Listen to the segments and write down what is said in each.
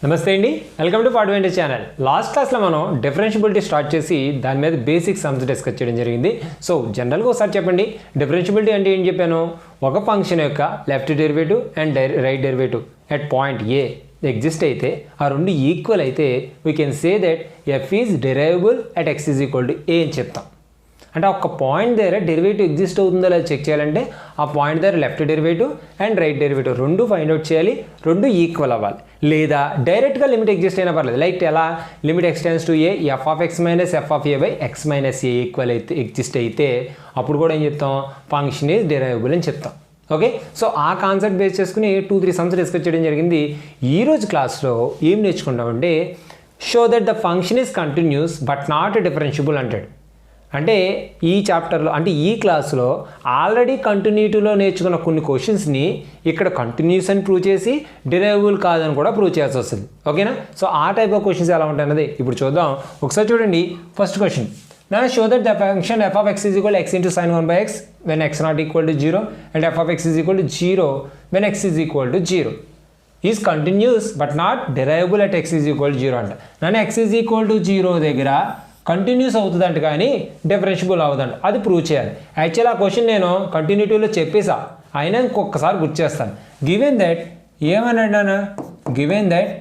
నమస్తే అండి, welcome to part channel. Last క్లాస్లో మనం డిఫరెన్షియబిలిటీ స్టార్ట్ చేసి దాని మీద బేసిక్ సమ్స్ డిస్కస్ చేయడం జరిగింది. సో జనరల్గా ఒకసారి చెప్పండి, డిఫరెన్షియబిలిటీ అంటే ఏం చెప్పాను? ఒక ఫంక్షన్ యొక్క left derivative and right derivative at point A exist అయితే, ఆ రెండు ఈక్వల్ అయితే we can say that F is derivable at X is equal to A అని చెప్తాం. అంటే ఒక పాయింట్ దగ్గర డెరివేటివ్ ఎగ్జిస్ట్ అవుతుందో లేదా చెక్ చేయాలంటే ఆ పాయింట్ దగ్గర left derivative and right derivative రెండు ఫైండ్ అవుట్ చేయాలి, రెండు ఈక్వల్ అవ్వాలి. లేదా డైరెక్ట్గా లిమిట్ ఎగ్జిస్ట్ అయినా పర్లేదు. లైక్ ఎలా? Limit x tends to A F of X minus F of A by X minus A equal అయితే ఎగ్జిస్ట్ అయితే అప్పుడు కూడా ఏం చెప్తాం? ఫంక్షన్ ఈజ్ డెరైవబుల్ అని చెప్తాం. ఓకే, సో ఆ కాన్సెప్ట్ బేస్ చేసుకుని 2-3 సమ్స్ డిస్కస్ చేయడం జరిగింది. ఈరోజు క్లాస్లో ఏం నేర్చుకుంటామంటే, show that the function is continuous but not differentiable అంటాడు. అంటే ఈ చాప్టర్లో అంటే ఈ క్లాస్లో ఆల్రెడీ కంటిన్యూటీలో నేర్చుకున్న కొన్ని క్వశ్చన్స్ని ఇక్కడ కంటిన్యూస్ అని ప్రూవ్ చేసి డిరైవబుల్ కాదని కూడా ప్రూవ్ చేయాల్సి వస్తుంది. ఓకేనా? సో ఆ టైప్ ఆఫ్ క్వశ్చన్స్ ఎలా ఉంటాయన్నది ఇప్పుడు చూద్దాం. ఒకసారి చూడండి, first question. Now show that the function f of x is equal to x into sin 1 by x when x not equal to 0 and f of x is equal to 0 when x is equal to 0 is continuous but not derivable at x is equal to 0 అంట. నన్ను x is equal to 0 దగ్గర continuous అవుతుందంట కానీ differentiable అవుతుందంట. అది prove చేయాలి. Actual ఆ question నేను కంటిన్యూటీలో చెప్పేసా, అయినా ఇంకొకసారి గుర్తు చేస్తాను. గివెన్ దట్ ఏమన్నాను? Given that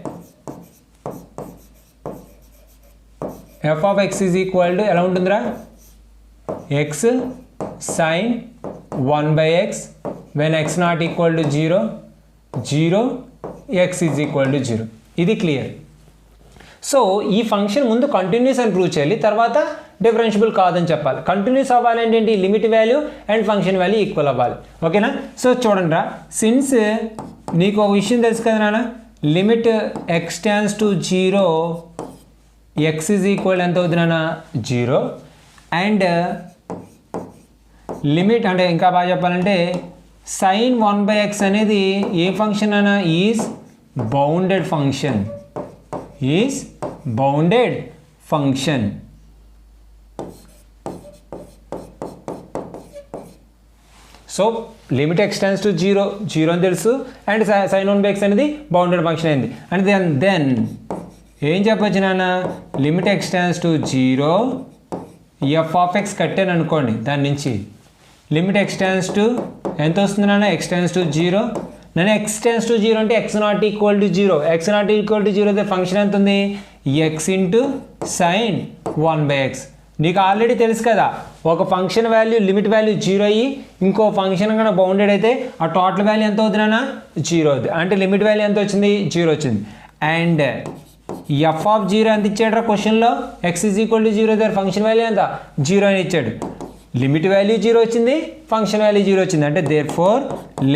F of X is equal to ఎలా ఉంటుందిరా? X sine 1 by X when X not equal to 0 0 X is equal to 0. ఇది క్లియర్. సో ఈ ఫంక్షన్ ముందు కంటిన్యూస్ అని ప్రూవ్ చేయాలి, తర్వాత డిఫరెన్షియబుల్ కాదని చెప్పాలి. కంటిన్యూస్ అవ్వాలి ఏంటి? Limit value and function value equal అవ్వాలి. ఓకేనా? సో చూడండి రా, సిన్స్ నీకు ఒక విషయం తెలుసు కదా నాన్న, limit x tends to 0 X is equal ఎంత అవుతుంది నాన్న? 0. అండ్ లిమిట్ అంటే ఇంకా బాగా చెప్పాలంటే సైన్ 1 బై ఎక్స్ అనేది ఏ ఫంక్షన్ అన్న? Is bounded function. Is bounded function. So limit x tends to 0 అని తెలుసు, అండ్ సైన్ 1 బై ఎక్స్ అనేది బౌండెడ్ ఫంక్షన్ అయింది. అండ్ దెన్ ఏం చెప్పొచ్చు నాన్న? Limit x tends to 0 f of X కట్టాను అనుకోండి, దాని నుంచి లిమిట్ ఎక్స్ టెండ్స్ టు ఎంత వస్తుంది నాన్న? X tends to 0. నేను ఎక్స్ టెండ్స్ టు 0 అంటే X not equal to 0. X not equal to 0 అయితే ఫంక్షన్ ఎంత ఉంది? X into sine 1 by X. నీకు ఆల్రెడీ తెలుసు కదా, ఒక ఫంక్షన్ వాల్యూ లిమిట్ వాల్యూ 0 అయ్యి ఇంకో ఫంక్షన్ కన్నా బౌండెడ్ అయితే ఆ టోటల్ వాల్యూ ఎంత అవుతుంది నాన్న? 0 అవుతుంది. అంటే లిమిట్ వాల్యూ ఎంత వచ్చింది? 0 వచ్చింది. అండ్ ఎఫ్ ఆఫ్ 0 ఎంత ఇచ్చాడు క్వశ్చన్లో? ఎక్స్ ఈజ్ ఈక్వల్ టు 0 దగ్గర ఫంక్షన్ వాల్యూ ఎంత? 0 అని ఇచ్చాడు. లిమిట్ వాల్యూ 0 వచ్చింది, ఫంక్షన్ వాల్యూ 0 వచ్చింది. అంటే therefore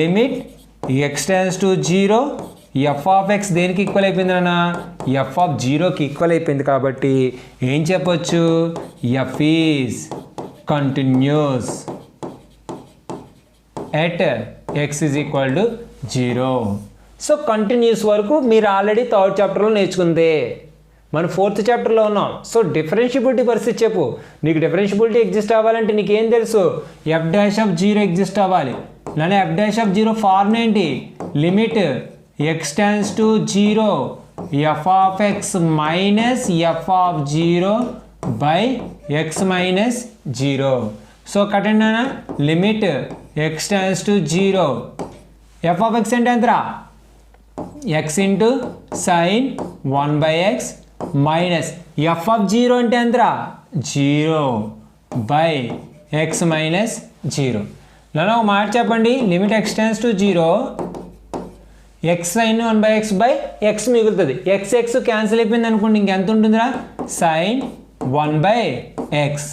limit x tends to 0 f of x దేనికి ఈక్వల్ అయిపోయింది నాన్న? ఎఫ్ ఆఫ్ 0కి ఈక్వల్ అయిపోయింది. కాబట్టి ఏం చెప్పొచ్చు? F is continuous at x is equal to 0. So continuous వరకు మీరు ఆల్రెడీ థర్డ్ చాప్టర్లో నేర్చుకుందే, మనం 4th చాప్టర్లో ఉన్నాం. సో డిఫరెన్షియబిలిటీ పరిస్థితి చెప్పు. నీకు డిఫరెన్షియబిలిటీ ఎగ్జిస్ట్ అవ్వాలంటే నీకేం తెలుసు? ఎఫ్ డాష్ ఆఫ్ 0 ఎగ్జిస్ట్ అవ్వాలి. నన్ను ఎఫ్ డాష్ ఆఫ్ 0 ఫార్మ్ ఏంటి? Limit x tends to 0 f of X minus F of 0 by X minus 0. So కట్టండి అన్న, limit x tends to 0 f of X అంటే ఎంతరా? X into sine 1 by X minus F of 0 అంటే ఎంతరా? 0 by X minus 0. నన్ను ఒక మాట చెప్పండి, limit x tends to 0 x sine 1 by x by x మిగులుతుంది. ఎక్స్ ఎక్స్ క్యాన్సిల్ అయిపోయింది అనుకోండి, ఇంకెంత ఉంటుందిరా? Sine 1 by x.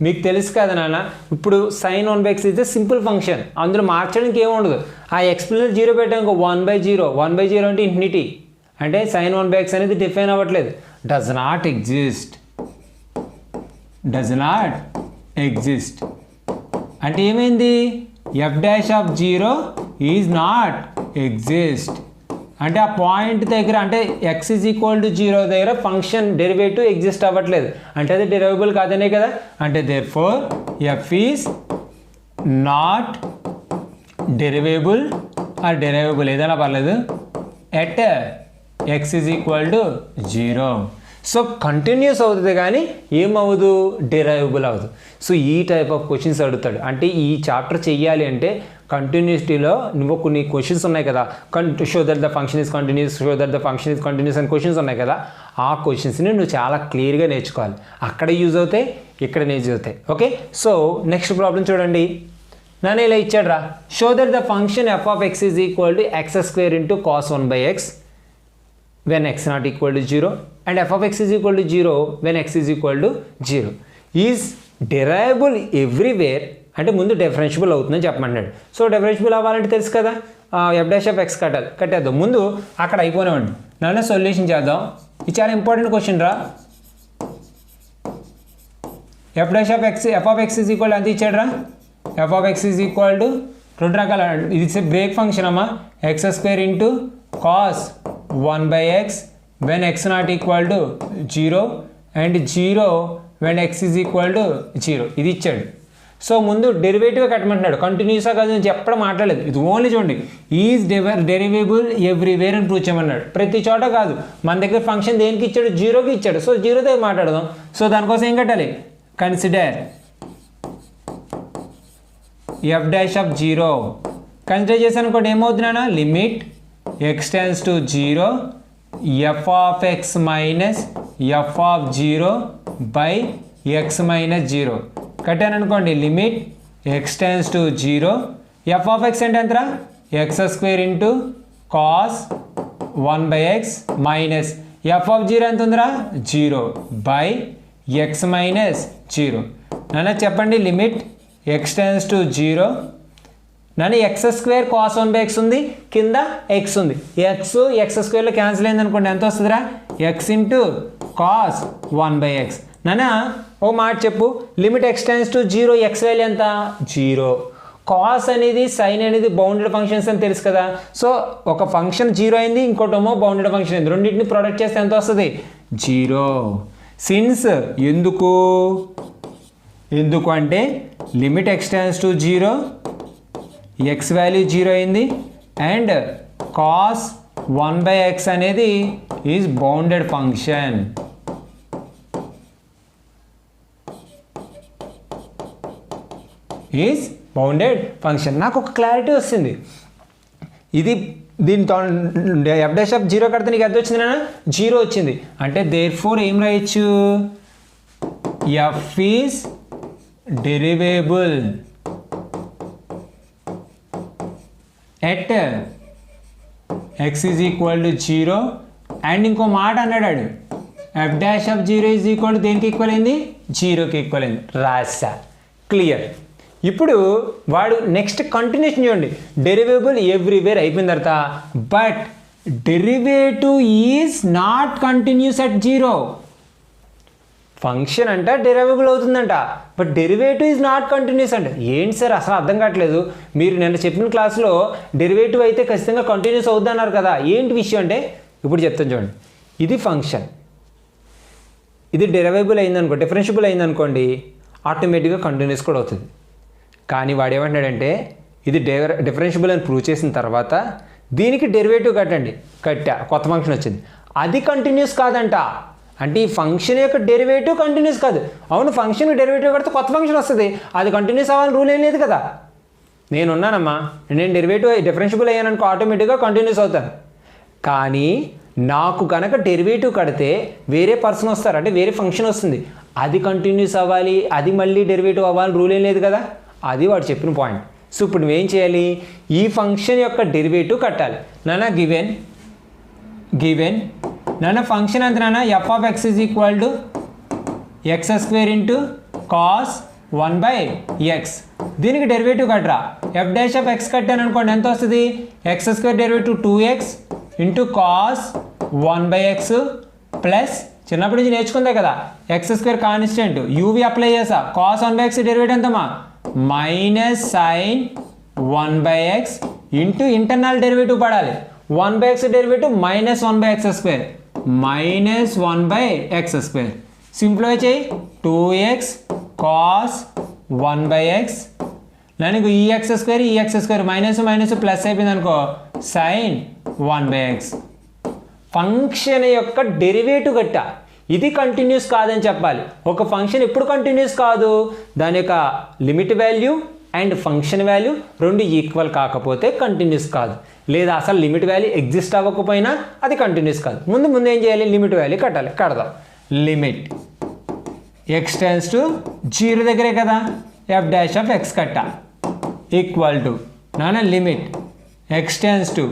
మీకు తెలుసు కదా నాన్న, ఇప్పుడు sine 1 by x is simple function, అందులో మార్చడానికి ఏమి ఉండదు. ఆ ఎక్స్ప్లెయినర్ 0 పెట్టాక 1 బై 0 అంటే ఇన్ఫినిటీ. అంటే సైన్ 1 బై ఎక్స్ అనేది డిఫైన్ అవ్వట్లేదు. డస్ నాట్ ఎగ్జిస్ట్ అంటే ఏమైంది? F dash of 0 is not exist. అంటే ఆ పాయింట్ దగ్గర అంటే ఎక్స్ ఈజ్ ఈక్వల్ టు 0 దగ్గర ఫంక్షన్ డెరివేటివ్ ఎగ్జిస్ట్ అవ్వట్లేదు, అంటే అది డెరైవబుల్ కాదనే కదా. అంటే therefore f is not derivable or derivable ఏదైనా పర్లేదు at x is equal to 0. So continuous అవుతుంది కానీ ఏమవుదు, డెరైవబుల్ అవ్వదు. సో ఈ టైప్ ఆఫ్ క్వశ్చన్స్ అడుగుతాడు. అంటే ఈ చాప్టర్ చెయ్యాలి అంటే కంటిన్యూస్టీలో నువ్వు కొన్ని క్వశ్చన్స్ ఉన్నాయి కదా, show that the function is continuous, show that the function is continuous అని క్వశ్చన్స్ ఉన్నాయి కదా, ఆ క్వశ్చన్స్ని నువ్వు చాలా క్లియర్గా నేర్చుకోవాలి. అక్కడ యూజ్ అవుతాయి, ఇక్కడ యూజ్ అవుతాయి. ఓకే, సో నెక్స్ట్ ప్రాబ్లం చూడండి. నన్ను ఇలా ఇచ్చాడు రా, show that the function F of X is equal to X square into cos 1/x when x not equal to 0 and f of x is equal to 0 when x is equal to 0 is derivable everywhere. అంటే ముందు differentiable అవుతుందని చెప్పమన్నాడు. So differentiable అవ్వాలంటే తెలుసు కదా, F dash of X కట్టేద్దాం. ముందు అక్కడ అయిపోయినామండి, నన్ను సొల్యూషన్ చేద్దాం. ఇది చాలా ఇంపార్టెంట్ క్వశ్చన్ రా. F dash of X, F of X is equal ఎంత ఇచ్చాడు రా, F of X is equal to రెండు రకాల, ఇది బ్రేక్ ఫంక్షన్ అమ్మా, X square into cos 1/x when x not equal to 0 and 0 when x is equal to 0 ఇది ఇచ్చాడు. So ముందు డెరివేటివ్ కట్టమంటున్నాడు, కంటిన్యూస్గా కాదు నేను చెప్పడం మాట్లాడలేదు. ఇది ఓన్లీ చూడండి, ఈజ్ డెరివేబుల్ ఎవ్రీవేర్ అని ప్రూవ్ చేయమన్నాడు. ప్రతి చోట కాదు, మన దగ్గర ఫంక్షన్ దేనికి ఇచ్చాడు, 0కి ఇచ్చాడు. సో 0తో మాట్లాడదాం. సో దానికోసం ఏం కట్టాలి, consider F dash of 0 consider చేశాను అనుకోండి, ఏమవుతున్నానా, limit x tends to 0 f of x minus f of 0 by x minus 0 కట్టాను అనుకోండి, limit x tends to 0 f of x అంటే ఎంతరా, x square into cos 1/x minus f of 0 ఎంత ఉందిరా, 0 by x minus 0. నాన్న చెప్పండి, limit x tends to 0 నన్ను X square cos 1/x ఉంది, కింద ఎక్స్ ఉంది, ఎక్స్ స్క్వేర్లో క్యాన్సిల్ అయింది అనుకోండి, ఎంత వస్తుందిరా, ఎక్స్ ఇంటూ కాస్ 1/x. నాన్న ఓ మాట చెప్పు, limit x tends to 0, X value ఎంత, 0. కాస్ అనేది సైన్ అనేది బౌండెడ్ ఫంక్షన్స్ అని తెలుసు కదా. సో ఒక ఫంక్షన్ 0 అయింది, ఇంకోటేమో బౌండెడ్ ఫంక్షన్ అయింది, రెండింటిని ప్రొడక్ట్ చేస్తే ఎంత వస్తుంది, 0. సిన్స్ ఎందుకు అంటే limit x tends to 0, X value 0 అయింది, అండ్ కాస్ 1/x అనేది is bounded function. Is bounded function. నాకు ఒక క్లారిటీ వస్తుంది. ఇది దీంతో ఎఫ్ డాష్ ఆఫ్ 0 కడితే నీకు ఎంత వచ్చింది నాన్న, 0 వచ్చింది. అంటే దేర్ ఫోర్ ఏం రాయొచ్చు, F is derivable at x is equal to 0 and ఇంకో మాట అన్నాడు, F dash of 0 is equal to దేనికి ఈక్వల్ అయింది, 0కి ఈక్వల్ అయింది. రాసా, క్లియర్. ఇప్పుడు వాడు నెక్స్ట్ కంటిన్యూషన్ చూడండి, డెరివేబుల్ ఎవ్రీవేర్ అయిపోయిన తర్వాత but derivative is not continuous at 0. Function అంట డెరివేబుల్ అవుతుందంట, but derivative is not continuous అంట. ఏంటి సార్ అసలు అర్థం కావట్లేదు, మీరు నిన్న చెప్పిన క్లాస్లో డెరివేటివ్ అయితే ఖచ్చితంగా కంటిన్యూస్ అవుద్ది అన్నారు కదా, ఏంటి విషయం అంటే ఇప్పుడు చెప్తాను చూడండి. ఇది ఫంక్షన్, ఇది డెరివేబుల్ అయిందనుకో, డిఫరెన్షియబుల్ అయిందనుకోండి, ఆటోమేటిక్గా కంటిన్యూస్ కూడా అవుతుంది. కానీ వాడు ఏమంటాడంటే ఇది డిఫరెన్షియబుల్ అని ప్రూవ్ చేసిన తర్వాత దీనికి డెరివేటివ్ కట్టా కొత్త ఫంక్షన్ వచ్చింది, అది కంటిన్యూస్ కాదంట. అంటే ఈ ఫంక్షన్ యొక్క డెరివేటివ్ కంటిన్యూస్ కాదు. అవును, ఫంక్షన్ డెరివేటివ్ కడితే కొత్త ఫంక్షన్ వస్తుంది, అది కంటిన్యూస్ అవ్వాలని రూల్ ఏం లేదు కదా. నేనున్నానమ్మా, నేను డిఫరెన్షియబుల్ అయ్యాను అనుకో, ఆటోమేటిక్గా కంటిన్యూస్ అవుతాను. కానీ నాకు కనుక డెరివేటివ్ కడితే వేరే పర్సన్ వస్తారు, అంటే వేరే ఫంక్షన్ వస్తుంది, అది కంటిన్యూస్ అవ్వాలి, అది మళ్ళీ డెరివేటివ్ అవ్వాలని రూల్ ఏం లేదు కదా. అది వాడు చెప్పిన పాయింట్. సో ఇప్పుడు నువ్వేం చేయాలి, ఈ ఫంక్షన్ యొక్క డెరివేటివ్ కట్టాలి. నాన్న గివెన్ నాన్న ఫంక్షన్ అంత నాన్న F of X is equal to X square into cos 1/x. దీనికి డెరివేటివ్ కట్టరా, ఎఫ్ డాష్ ఆఫ్ ఎక్స్ కట్టాను అనుకోండి, ఎంత వస్తుంది, X square derivative 2x into cos 1/x plus చిన్నప్పటి నుంచి నేర్చుకుందే కదా, X square constant UV apply చేసా, కాస్ 1/x డెరివేటివ్ ఎంతమ్మా, minus sine 1/x into internal derivative పడాలి, 1/x derivative minus 1/x square minus 1/x². Simplify చేయి, 2x కాస్ 1/x. నాకు ఈ X square minus minus plus అయిపోయింది అనుకో, సైన్ 1/x. ఫంక్షన్ యొక్క derivative కట్టా, ఇది కంటిన్యూస్ కాదని చెప్పాలి. ఒక ఫంక్షన్ ఎప్పుడు కంటిన్యూస్ కాదు, దాని యొక్క limit value and function value రెండు ఈక్వల్ కాకపోతే కంటిన్యూస్ కాదు, లేదా అసలు లిమిట్ వాల్యూ ఎగ్జిస్ట్ అవ్వకపోయినా అది కంటిన్యూస్ కాదు. ముందు ఏం చేయాలి, లిమిట్ వాల్యూ కడదాం. లిమిట్ x టెన్స్ టు 0 దగ్గరే కదా f డాష్ ఆఫ్ x కట్ట ఈక్వల్ టు నాన్న limit x tends to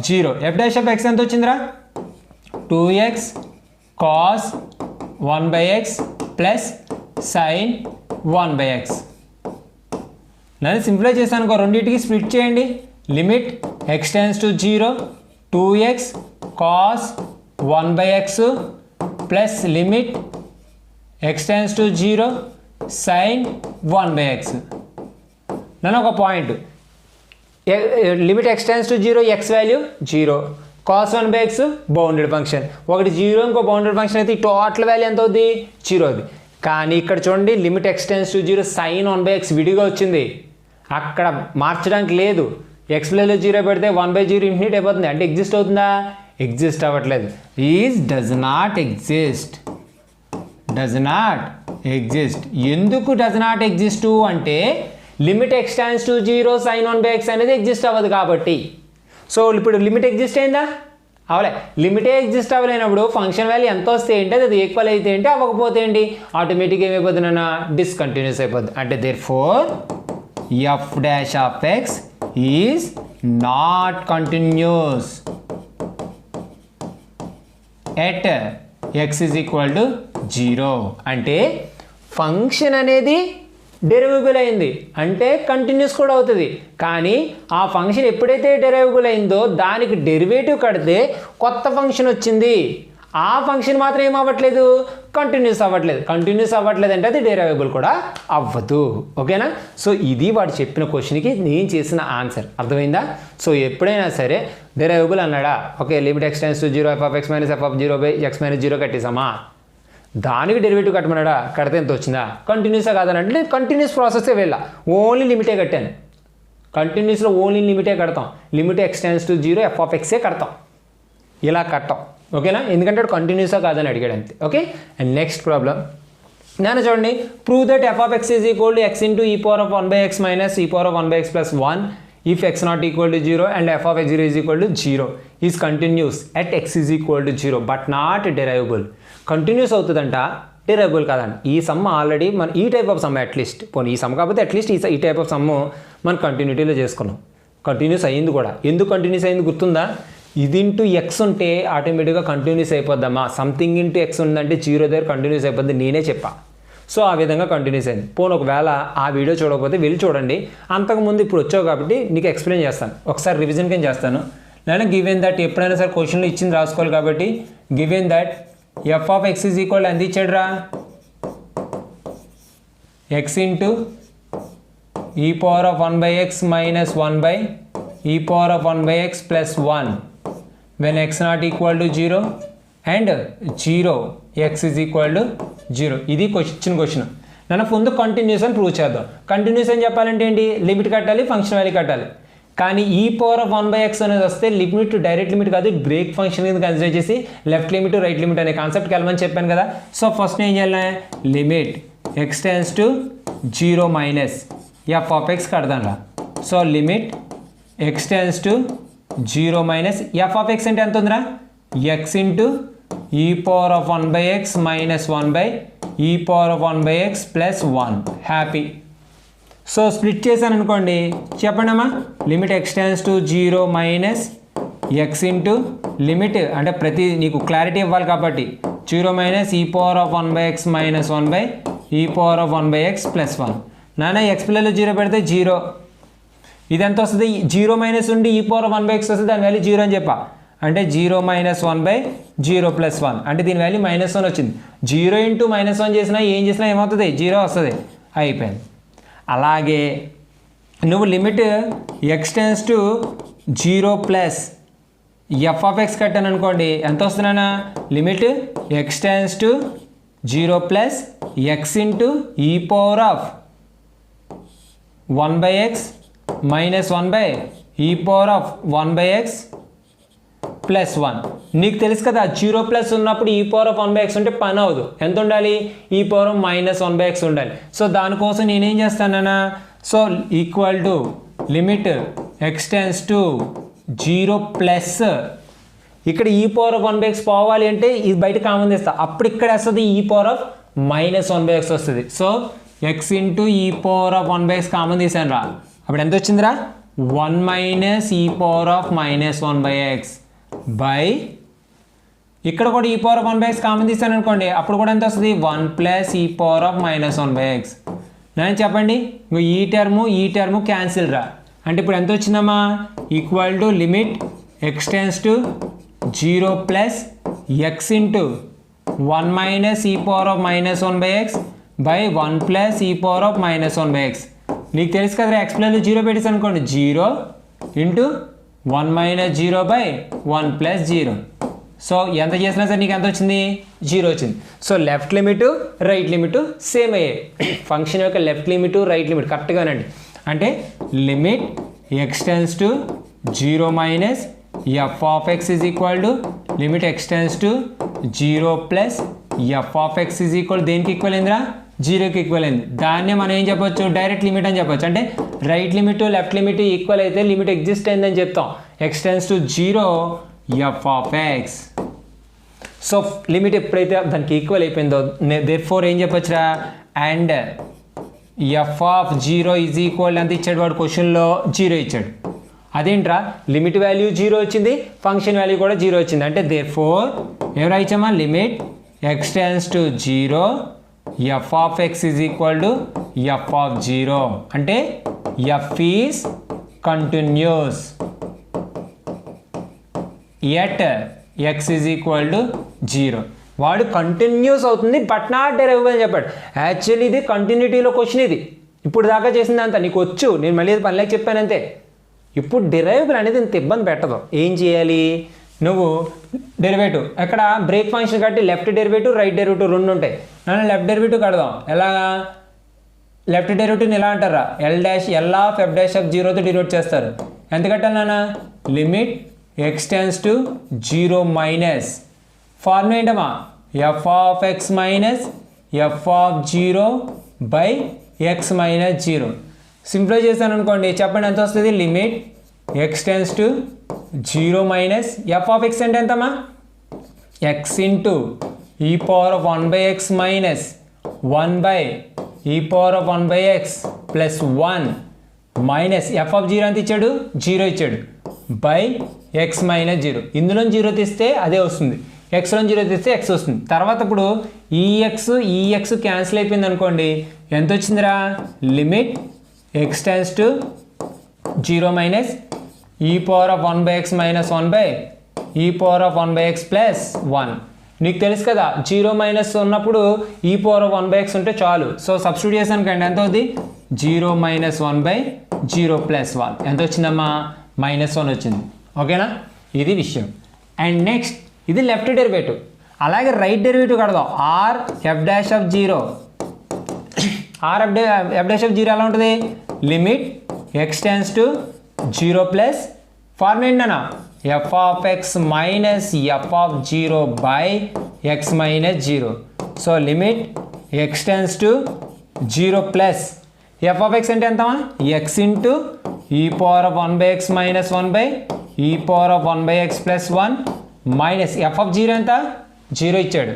0 f dash of x ఎంత వచ్చిందిరా, 2x cos 1/x plus sin 1/x. నేను సింప్లిఫై చేశాను అనుకో, రెండింటికి స్ప్లిట్ చేయండి. Limit x tends to 0 2x cos 1/x plus limit x tends to 0 sin 1/x. నన్ను ఒక point, limit x tends to 0 x value 0, cos 1/x bounded function, ఒకటి 0 ఇంకో bounded function అయితే టోటల్ వాల్యూ ఎంత అవుద్ది, 0 అవుద్ది. కానీ ఇక్కడ చూడండి limit x tends to 0 sin 1/x విడిగా వచ్చింది, అక్కడ మార్చడానికి లేదు. x ప్లేస్లో 0 పెడితే 1/0 ఇన్ఫినిట్ అయిపోతుంది, అంటే ఎగ్జిస్ట్ అవుతుందా, ఎగ్జిస్ట్ అవ్వట్లేదు. Does not exist. ఎందుకు డస్ నాట్ ఎగ్జిస్ట్ అంటే limit x tends to 0 sin 1/x అనేది ఎగ్జిస్ట్ అవ్వదు కాబట్టి. సో ఇప్పుడు లిమిట్ ఎగ్జిస్ట్ అయిందా, అవలే. లిమిటే ఎగ్జిస్ట్ అవ్వలేనప్పుడు ఫంక్షన్ వాల్యూ ఎంత వస్తే ఏంటి, అది ఈక్వల్ అయితే ఏంటి, అవ్వకపోతే ఏంటి, ఆటోమేటిక్గా ఏమైపోతుంది అన్న, డిస్కంటిన్యూస్ అయిపోద్ది. అంటే therefore f dash of x is not continuous at x is equal to 0. అంటే ఫంక్షన్ అనేది డెరివేబుల్ అయింది అంటే కంటిన్యూస్ కూడా అవుతుంది, కానీ ఆ ఫంక్షన్ ఎప్పుడైతే డెరివేబుల్ అయిందో దానికి డెరివేటివ్ కడితే కొత్త ఫంక్షన్ వచ్చింది, ఆ ఫంక్షన్ మాత్రం ఏం అవ్వట్లేదు, కంటిన్యూస్ అవ్వట్లేదు అంటే అది డెరివేబుల్ కూడా అవ్వదు. ఓకేనా. సో ఇది వాడు చెప్పిన క్వశ్చన్కి నేను చేసిన ఆన్సర్, అర్థమైందా. సో ఎప్పుడైనా సరే డెరివేబుల్ అన్నాడా, okay limit x tends to 0 f(x - f(0/x - 0) కట్టేసామా, దానికి డెరివేటివ్ కట్టమన్నాడా, కడితే ఎంత వచ్చిందా, కంటిన్యూసా కాదని అంటే కంటిన్యూస్ ప్రాసెస్సే వెళ్ళా, ఓన్లీ లిమిటే కట్టాను. కంటిన్యూస్లో ఓన్లీ లిమిటే కడతాం, limit x tends to 0 f(x) కడతాం, ఇలా కట్టాం. ఓకేనా, ఎందుకంటే కంటిన్యూసా కాదని అడిగాడు అంతే. ఓకే. అండ్ నెక్స్ట్ ప్రాబ్లం నేను చూడండి, prove that f(x) is equal to x into e⁴(1/x - e⁴(1/x + 1) if x not equal to 0 and f(x0) is equal to 0 is continuous at x is equal to 0 but not derivable. Continuous అవుతుందంట, derivable కాదంట. ఈ some already మన ఈ type of some at least పోనీ ఈ some కాకపోతే at least ఈ type of some మనం కంటిన్యూటీలో చేసుకున్నాం, కంటిన్యూస్ అయ్యింది కూడా. ఎందుకు కంటిన్యూస్ అయింది గుర్తుందా, ఇది ఇంటూ ఎక్స్ ఉంటే ఆటోమేటిక్గా కంటిన్యూస్ అయిపోద్దమ్మా, సంథింగ్ ఇంటూ ఎక్స్ ఉందంటే 0 దగ్గర కంటిన్యూస్ అయిపోద్ది, నేనే చెప్పా. సో ఆ విధంగా కంటిన్యూస్ అయింది. పోనీ ఒకవేళ ఆ వీడియో చూడకపోతే వెళ్ళి చూడండి, అంతకుముందు ఇప్పుడు వచ్చావు కాబట్టి నీకు ఎక్స్ప్లెయిన్ చేస్తాను, ఒకసారి రివిజన్ కింద చేస్తాను. నేను గివెన్ దట్ ఎప్పుడైనా సరే క్వశ్చన్లో ఇచ్చింది రాసుకోవాలి కాబట్టి given that f(x) is equal ఎంత ఇచ్చాడురా, x into e⁴(1/x - 1/e⁴(1/x + 1) when x not equal to 0 and 0 x is equal to 0. ఇది క్వశ్చన్. నన్ను ముందు కంటిన్యూస్ అని ప్రూవ్ చేద్దాం. కంటిన్యూస్ అని చెప్పాలంటే ఏంటి, లిమిట్ కట్టాలి, ఫంక్షన్ వాల్యూ కట్టాలి. కానీ e⁴(1/x) అనేది వస్తే లిమిట్ డైరెక్ట్ లిమిట్ కాదు, బ్రేక్ ఫంక్షన్ కింద కన్సిడర్ చేసి లెఫ్ట్ లిమిట్ రైట్ లిమిట్ అనే కాన్సెప్ట్కి వెళ్ళమని చెప్పాను కదా. సో ఫస్ట్ ఏం చేయాలి, limit x tends to 0 minus f(x) కడదాం. So limit x tends to 0 minus f(x) అంటే ఎంత ఉందిరా, x into e⁴(1/x - 1/e⁴(1/x + 1). Happy. So split చేశాను అనుకోండి, చెప్పండి అమ్మా, limit x tends to 0 minus x into limit అంటే ప్రతి నీకు క్లారిటీ ఇవ్వాలి కాబట్టి 0 మైనస్ e⁴(1/x - 1/e⁴(1/x + 1). నాన్న x ప్లేస్లో 0 పెడితే 0, ఇది ఎంత వస్తుంది, 0 మైనస్ ఉండి e⁴(1/x) వస్తుంది, దాని వాల్యూ 0 అని చెప్పా, అంటే 0 మైనస్ 1/0 + 1 అంటే దీని వాల్యూ -1 వచ్చింది. 0 ఇంటూ -1 చేసినా ఏం చేసినా ఏమవుతుంది, 0 వస్తుంది, అయిపోయింది. అలాగే నువ్వు limit x tends to 0 plus f(x) కట్టాను అనుకోండి, ఎంత వస్తుందన్నా, limit x tends to 0 plus x into e⁴(1/x - 1/e⁴(1/x + 1). నీకు తెలుసు కదా 0 ప్లస్ ఉన్నప్పుడు ఈ పవర్ ఆఫ్ 1/x ఉంటే పని అవ్వదు. ఎంత ఉండాలి? ఈ పవర్ ఆఫ్ -1/x ఉండాలి. సో దానికోసం నేనేం చేస్తానన్నా, so equal to limit x tends to 0 plus ఇక్కడ ఈ పవర్ ఆఫ్ 1/x పోవాలి అంటే ఇది బయట కామన్ తీస్తా, అప్పుడు ఇక్కడ వస్తుంది ఈ పవర్ ఆఫ్ -1/x వస్తుంది. సో x ఇంటూ ఈ పవర్ ఆఫ్ 1/x కామన్ తీసాను రా, అప్పుడు ఎంత వచ్చిందిరా? 1 minus E power of -1/x by ఇక్కడ కూడా ఈ పవర్ ఆఫ్ 1/x కామన్ తీసాను అనుకోండి, అప్పుడు కూడా ఎంత వస్తుంది? 1 plus E power of -1/x. నేను చెప్పండి, ఈ టర్ము క్యాన్సిల్ రా, అంటే ఇప్పుడు ఎంత వచ్చిందమ్మా? Equal to limit x tends to 0 plus x into 1 minus E power of -1/x by 1 plus E power of -1/x. నీకు తెలుసు కదరా, x ప్లస్ 0 పెట్టేసి అనుకోండి, 0 into 1 minus 0 by 1 plus 0. So ఎంత చేసినా సరే నీకు ఎంత వచ్చింది? 0 వచ్చింది. So left limit right limit same అయ్యాయి. ఫంక్షన్ యొక్క లెఫ్ట్ లిమిట్ రైట్ లిమిట్ కరెక్ట్గానండి. అంటే limit x tends to 0 minus f of x is equal to limit x tends to 0 plus f of x is equal దేనికి equal అయిందిరా? 0కి equal అయింది. దాన్నే మనం ఏం చెప్పొచ్చు? డైరెక్ట్ లిమిట్ అని చెప్పొచ్చు. అంటే right limit left limit equal అయితే లిమిట్ ఎగ్జిస్ట్ అయిందని చెప్తాం. x tends to 0 f of x. సో లిమిట్ ఎప్పుడైతే దానికి ఈక్వల్ అయిపోయిందో therefore ఏం చెప్పొచ్చురా? And f of 0 is equal ఎంత ఇచ్చాడు వాడు? క్వశ్చన్లో 0 ఇచ్చాడు. అదేంట్రా, లిమిట్ వాల్యూ 0 వచ్చింది, ఫంక్షన్ వాల్యూ కూడా 0 వచ్చింది. అంటే therefore ఏం రాయించామా? Limit x tends to 0 f of x is equal to f of 0. అంటే f is continuous yet x is equal to 0. వాడు కంటిన్యూస్ అవుతుంది బట్ నాట్ డెరైవబుల్ అని చెప్పాడు. యాక్చువల్లీ ఇది కంటిన్యూటీలో క్వశ్చన్. ఇది ఇప్పుడు దాకా చేసిందంతా నీకు వచ్చు, నేను మళ్ళీ పనిలోకి చెప్పాను అంతే. ఇప్పుడు డెరైవబుల్ అనేది ఇంత ఇబ్బంది పెట్టదు. ఏం చేయాలి? నువ్వు డెరివేటివ్ అక్కడ బ్రేక్ ఫంక్షన్ కాబట్టి లెఫ్ట్ డెరివేటివ్ రైట్ డెరివేటివ్ రెండు ఉంటాయి. నన్ను లెఫ్ట్ డెరివేటివ్ కడదాం. ఎలాగా? లెఫ్ట్ డెరివేటివ్ని ఎలా అంటారా? L of F dash of 0తో డినోట్ చేస్తారు. ఎంత కట్టాలి నాన్న? Limit x tends to 0 minus formula ఏంటమ్మా? f of x minus f of 0 by x minus 0. Simplify చేశాను అనుకోండి, చెప్పండి ఎంత వస్తుంది? Limit x tends to 0 minus f of x అంటే ఎంతమ్మా? x ఇంటూ ఈ power of 1/x minus 1 by ఈ power of 1/x plus 1 minus f of 0 ఎంత ఇచ్చాడు? 0 ఇచ్చాడు బై x మైనస్ 0. ఇందులో 0 తీస్తే అదే వస్తుంది, xలో 0 తీస్తే x వస్తుంది. తర్వాత ఇప్పుడు ఈ x క్యాన్సిల్ అయిపోయింది అనుకోండి, ఎంత వచ్చిందిరా? Limit x tends to 0 minus E power of 1/x minus 1 by ఈ పవర్ ఆఫ్ 1/x ప్లస్ 1. నీకు తెలుసు కదా 0 మైనస్ ఉన్నప్పుడు ఈ పవర్ ఆఫ్ 1/x ఉంటే చాలు. సో సబ్స్టిట్యూట్ చేశాను కండి, ఎంత అవుతుంది? 0 మైనస్ 1 బై 0 ప్లస్ 1. ఎంత వచ్చిందమ్మా? -1 వచ్చింది. ఓకేనా? ఇది విషయం. అండ్ నెక్స్ట్ ఇది లెఫ్ట్ డెరివేటివ్. అలాగే రైట్ డెరివేటివ్ కడదాం. R f dash of 0. R f dash of 0 ఎలా ఉంటుంది? Limit x tends to 0 plus formula ఏంటన్నా? f of x minus f of 0 by x minus 0. So limit x tends to 0 plus f of x అంటే ఎంతమా? x into ఈ power of 1/x minus 1 by ఈ power of 1/x plus 1 minus f of 0 ఎంత? 0 ఇచ్చాడు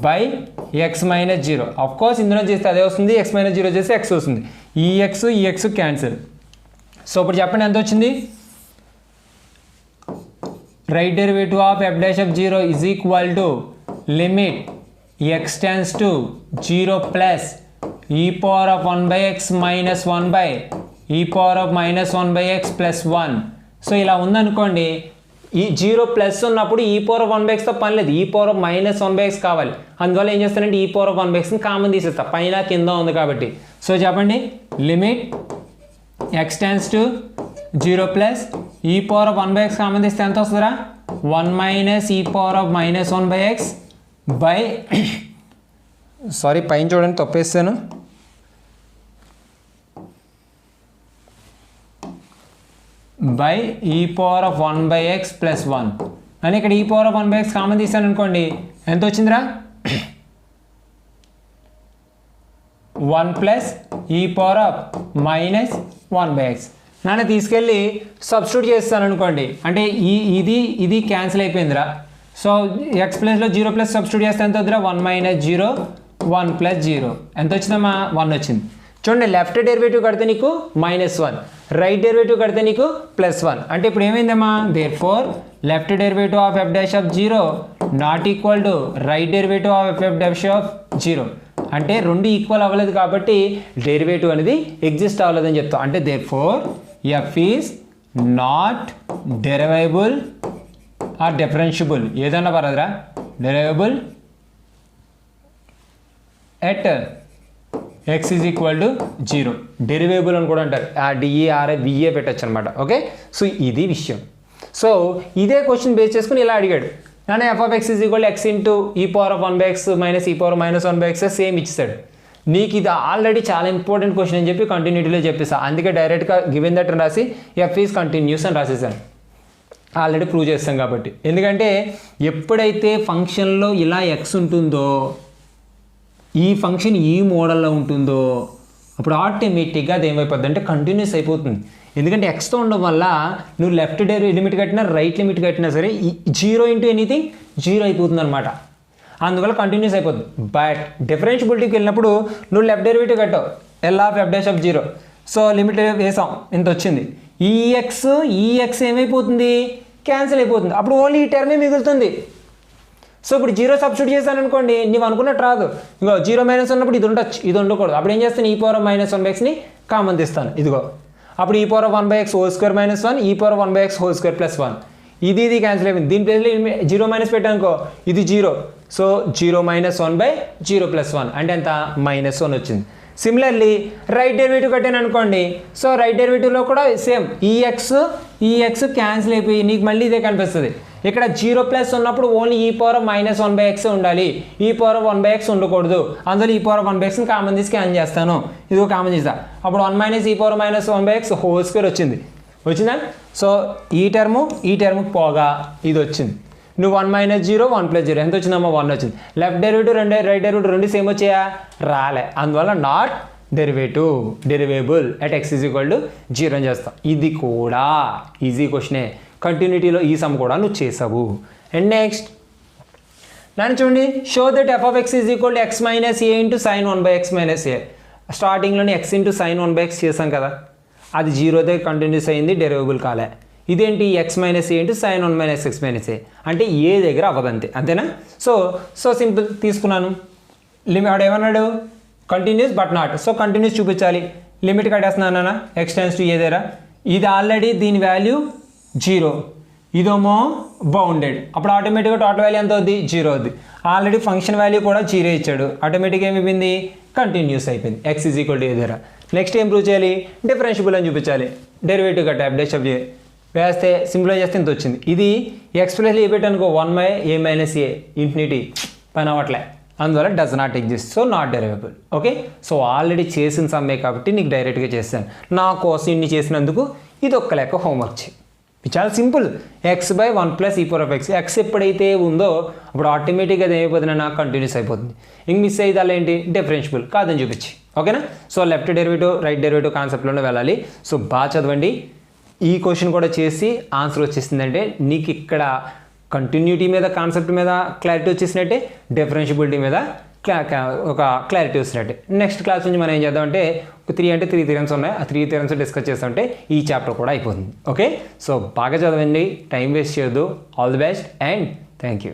by x minus 0. Of course ఇందులో చేస్తే అదే వస్తుంది, x మైనస్ 0 చేస్తే x వస్తుంది. ఈ x క్యాన్సిల్. సో ఇప్పుడు చెప్పండి ఎంత వచ్చింది? Right derivative of F dash of 0 is equal to limit x tends to 0 plus E power of 1/x minus 1 by ఈ power of minus 1/x plus 1. So ఇలా ఉందనుకోండి, ఈ 0 ప్లస్ ఉన్నప్పుడు ఈ పవర్ ఆఫ్ 1/xతో పని లేదు, ఈ పవర్ ఆఫ్ మైనస్ 1/x కావాలి. అందువల్ల ఏం చేస్తానంటే ఈ పవర్ ఆఫ్ 1/xని కామన్ తీసేస్తా, పైన కింద ఉంది కాబట్టి. సో చెప్పండి limit x tends to 0 plus E power of 1/x common తీస్తే ఎంత వస్తుందిరా? 1 minus E power of minus 1/x by sorry పైన చూడండి తప్పేస్తాను, బై ఈ పవర్ ఆఫ్ 1/x ప్లస్ 1. అని ఇక్కడ e⁻1/x కామన్ తీసాను అనుకోండి, ఎంత వచ్చిందిరా 1 ప్లస్ e⁻−1/x. నాన్న తీసుకెళ్ళి సబ్స్టిట్యూట్ చేస్తాను అనుకోండి, అంటే ఇది క్యాన్సిల్ అయిపోయిందిరా. సో ఎక్స్ ప్లస్లో 0 ప్లస్ సబ్స్టిట్యూట్ చేస్తే ఎంత వద్దురా 1 - 0 1 + 0 ఎంత వచ్చిందమ్మా 1 వచ్చింది. చూడండి లెఫ్ట్ డెరివేటివ్ కడితే నీకు -1, రైట్ డెరివేటివ్ కడితే నీకు +1. అంటే ఇప్పుడు ఏమైందమ్మా, therefore left derivative of f'(0) not equal to right derivative of f'(0). అంటే రెండు ఈక్వల్ అవ్వలేదు కాబట్టి డెరివేటివ్ అనేది ఎగ్జిస్ట్ అవ్వలేదని చెప్తాం. అంటే therefore f is not derivable or differentiable, ఏదన్నా పర్వాలేదురా, derivable at x is equal to 0. Derivable అని కూడా అంటారు, ఆ DERIVA పెట్టచ్చు అనమాట. ఓకే, సో ఇది విషయం. సో ఇదే క్వశ్చన్ బేస్ చేసుకుని ఇలా అడిగాడు, నాన్న f(x) is equal x into e⁻1/x minus e⁻−1/x same ఇచ్చాడు. నీకు ఇది ఆల్రెడీ చాలా ఇంపార్టెంట్ క్వశ్చన్ అని చెప్పి కంటిన్యూటీలో చెప్పేసా, అందుకే డైరెక్ట్గా గివెన్ దట్ అని రాసి f ఈజ్ కంటిన్యూస్ అని రాసేసాను. ఆల్రెడీ ప్రూవ్ చేస్తాం కాబట్టి. ఎందుకంటే ఎప్పుడైతే ఫంక్షన్లో ఇలా x ఉంటుందో, ఈ ఫంక్షన్ ఈ మోడల్లో ఉంటుందో, అప్పుడు ఆటోమేటిక్గా అది ఏమైపోద్ది అంటే కంటిన్యూస్ అయిపోతుంది. ఎందుకంటే ఎక్స్తో ఉండడం వల్ల నువ్వు లెఫ్ట్ లిమిట్ కట్టినా రైట్ లిమిట్ కట్టినా సరే 0 ఇంటూ ఎనీథింగ్ 0 అయిపోతుంది అనమాట. అందువల్ల కంటిన్యూస్ అయిపోతుంది. బట్ డిఫరెన్షియబిలిటీకి వెళ్ళినప్పుడు నువ్వు లెఫ్ట్ డెరివేటివ్ కట్టావు LF'(0), సో లిమిట్ వేసాం, ఇంత వచ్చింది. ఈ ఎక్స్ ఏమైపోతుంది, క్యాన్సిల్ అయిపోతుంది. అప్పుడు ఓన్లీ ఈ టర్మే మిగులుతుంది. సో ఇప్పుడు 0 సబ్స్టిట్యూట్ చేశాను అనుకోండి, నువ్వు అనుకున్నట్టు రాదు. ఇంకో 0 మైనస్ ఉన్నప్పుడు ఇది ఉండొచ్చు, ఇది ఉండకూడదు. అప్పుడు ఏం చేస్తాను, e⁻−1/xని కామన్ తీస్తాను. ఇదిగో అప్పుడు e⁻1/x² - 1 e⁻1/x² + 1 ఇది క్యాన్సిల్ అయిపోయింది. దీని ప్లేస్లో 0 మైనస్ పెట్టానుకో, ఇది 0. సో 0 - 1/0 + 1 అంటే ఎంత -1 వచ్చింది. సిమిలర్లీ రైట్ డెరివేటివ్ కట్టాను అనుకోండి, సో రైట్ డెరివేటివ్లో కూడా సేమ్ ఈ ఎక్స్ క్యాన్సిల్ అయిపోయి నీకు మళ్ళీ ఇదే కనిపిస్తుంది. ఇక్కడ 0+ ఉన్నప్పుడు ఓన్లీ e⁻−1/x ఉండాలి, e⁻1/x ఉండకూడదు. అందులో e⁻1/xని కామన్ తీసి క్యాన్సిల్ చేస్తాను, ఇదిగో కామన్ చేస్తా. అప్పుడు 1 - e⁻−1/x² వచ్చిందా. సో ఈ టర్ము పోగా ఇది వచ్చింది. నువ్వు 1 - 0 1 + 0 ఎంత వచ్చిందమ్మా 1 వచ్చింది. లెఫ్ట్ డెరివేటివ్ రైట్ డెరివేటివ్ రెండు సేమ్ వచ్చాయా, రాలే. అందువల్ల not derivable at x is equal to 0 అని చేస్తాం. ఇది కూడా ఈజీ క్వశ్చనే. కంటిన్యూటీలో ఈ సమ్ కూడా నువ్వు చేసావు. అండ్ నెక్స్ట్ నన్ను చూడండి, show that f(x) is equal to x - a into sin 1/x - a. స్టార్టింగ్లోనే x ఇంటూ sin 1/x చేసాం కదా, అది 0 దగ్గర కంటిన్యూస్ అయింది, డెరివేబుల్ కాలే. ఇదేంటి x - a into sin 1 - x - a అంటే ఏ దగ్గర అవ్వదంతే, అంతేనా. సో సింపుల్ తీసుకున్నాను. లిమిట్ ఏమన్నాడు, continuous but not. So continuous చూపించాలి, లిమిట్ కట్టేస్తున్నాను అన్న x → a దగ్గర. ఇది ఆల్రెడీ దీని వాల్యూ 0, ఇదేమో బౌండెడ్. అప్పుడు ఆటోమేటిక్గా టోటల్ వాల్యూ ఎంత అవుద్ది, 0 అవుద్ది. ఆల్రెడీ ఫంక్షన్ వాల్యూ కూడా 0 ఇచ్చాడు, ఆటోమేటిక్గా ఏమైపోయింది, కంటిన్యూస్ అయిపోయింది x is equal to a దగ్గర. నెక్స్ట్ ఏం ప్రూవ్ చేయాలి, డిఫరెన్షియబుల్ అని చూపించాలి. డెరివేటివ్ కట్ట f' వేస్తే సింప్లిఫై చేస్తే ఇంత వచ్చింది. ఇది x ప్లస్ ఏ పెట్టానుకో 1/a - a ఇన్ఫినిటీ పని అవ్వట్లే, అందువల్ల does not exist. So not derivable. Okay, so already చేసిన సమ్మే కాబట్టి నీకు డైరెక్ట్గా చేస్తాను. నా కోసం ఇన్ని చేసినందుకు ఇది ఒక్క లెక్క హోంవర్క్ చేయి. చాలా సింపుల్, x/1 + e⁻x. x ఎప్పుడైతే ఉందో అప్పుడు ఆటోమేటిక్గా అది ఏమైపోతుంది, నాకు కంటిన్యూస్ అయిపోతుంది. ఇంక మిస్ అయితే అలా ఏంటి, డిఫరెన్షియబుల్ కాదని చూపించి. ఓకేనా. So left derivative right derivative కాన్సెప్ట్లోనే వెళ్ళాలి. సో బాగా చదవండి. ఈ క్వశ్చన్ కూడా చేసి ఆన్సర్ వచ్చేసిందంటే నీకు ఇక్కడ కంటిన్యూటీ మీద కాన్సెప్ట్ మీద క్లారిటీ వచ్చేసినట్టే, డిఫరెన్షియబిలిటీ మీద ఒక క్లారిటీ వచ్చినట్టే. నెక్స్ట్ క్లాస్ నుంచి మనం ఏం చేద్దామంటే ఒక 3 థియరమ్స్ ఉన్నాయి, ఆ 3 థియరమ్స్ డిస్కస్ చేస్తుంటే ఈ చాప్టర్ కూడా అయిపోతుంది. ఓకే, సో బాగా చదవండి, టైం వేస్ట్ చేయొద్దు. All the best and thank you.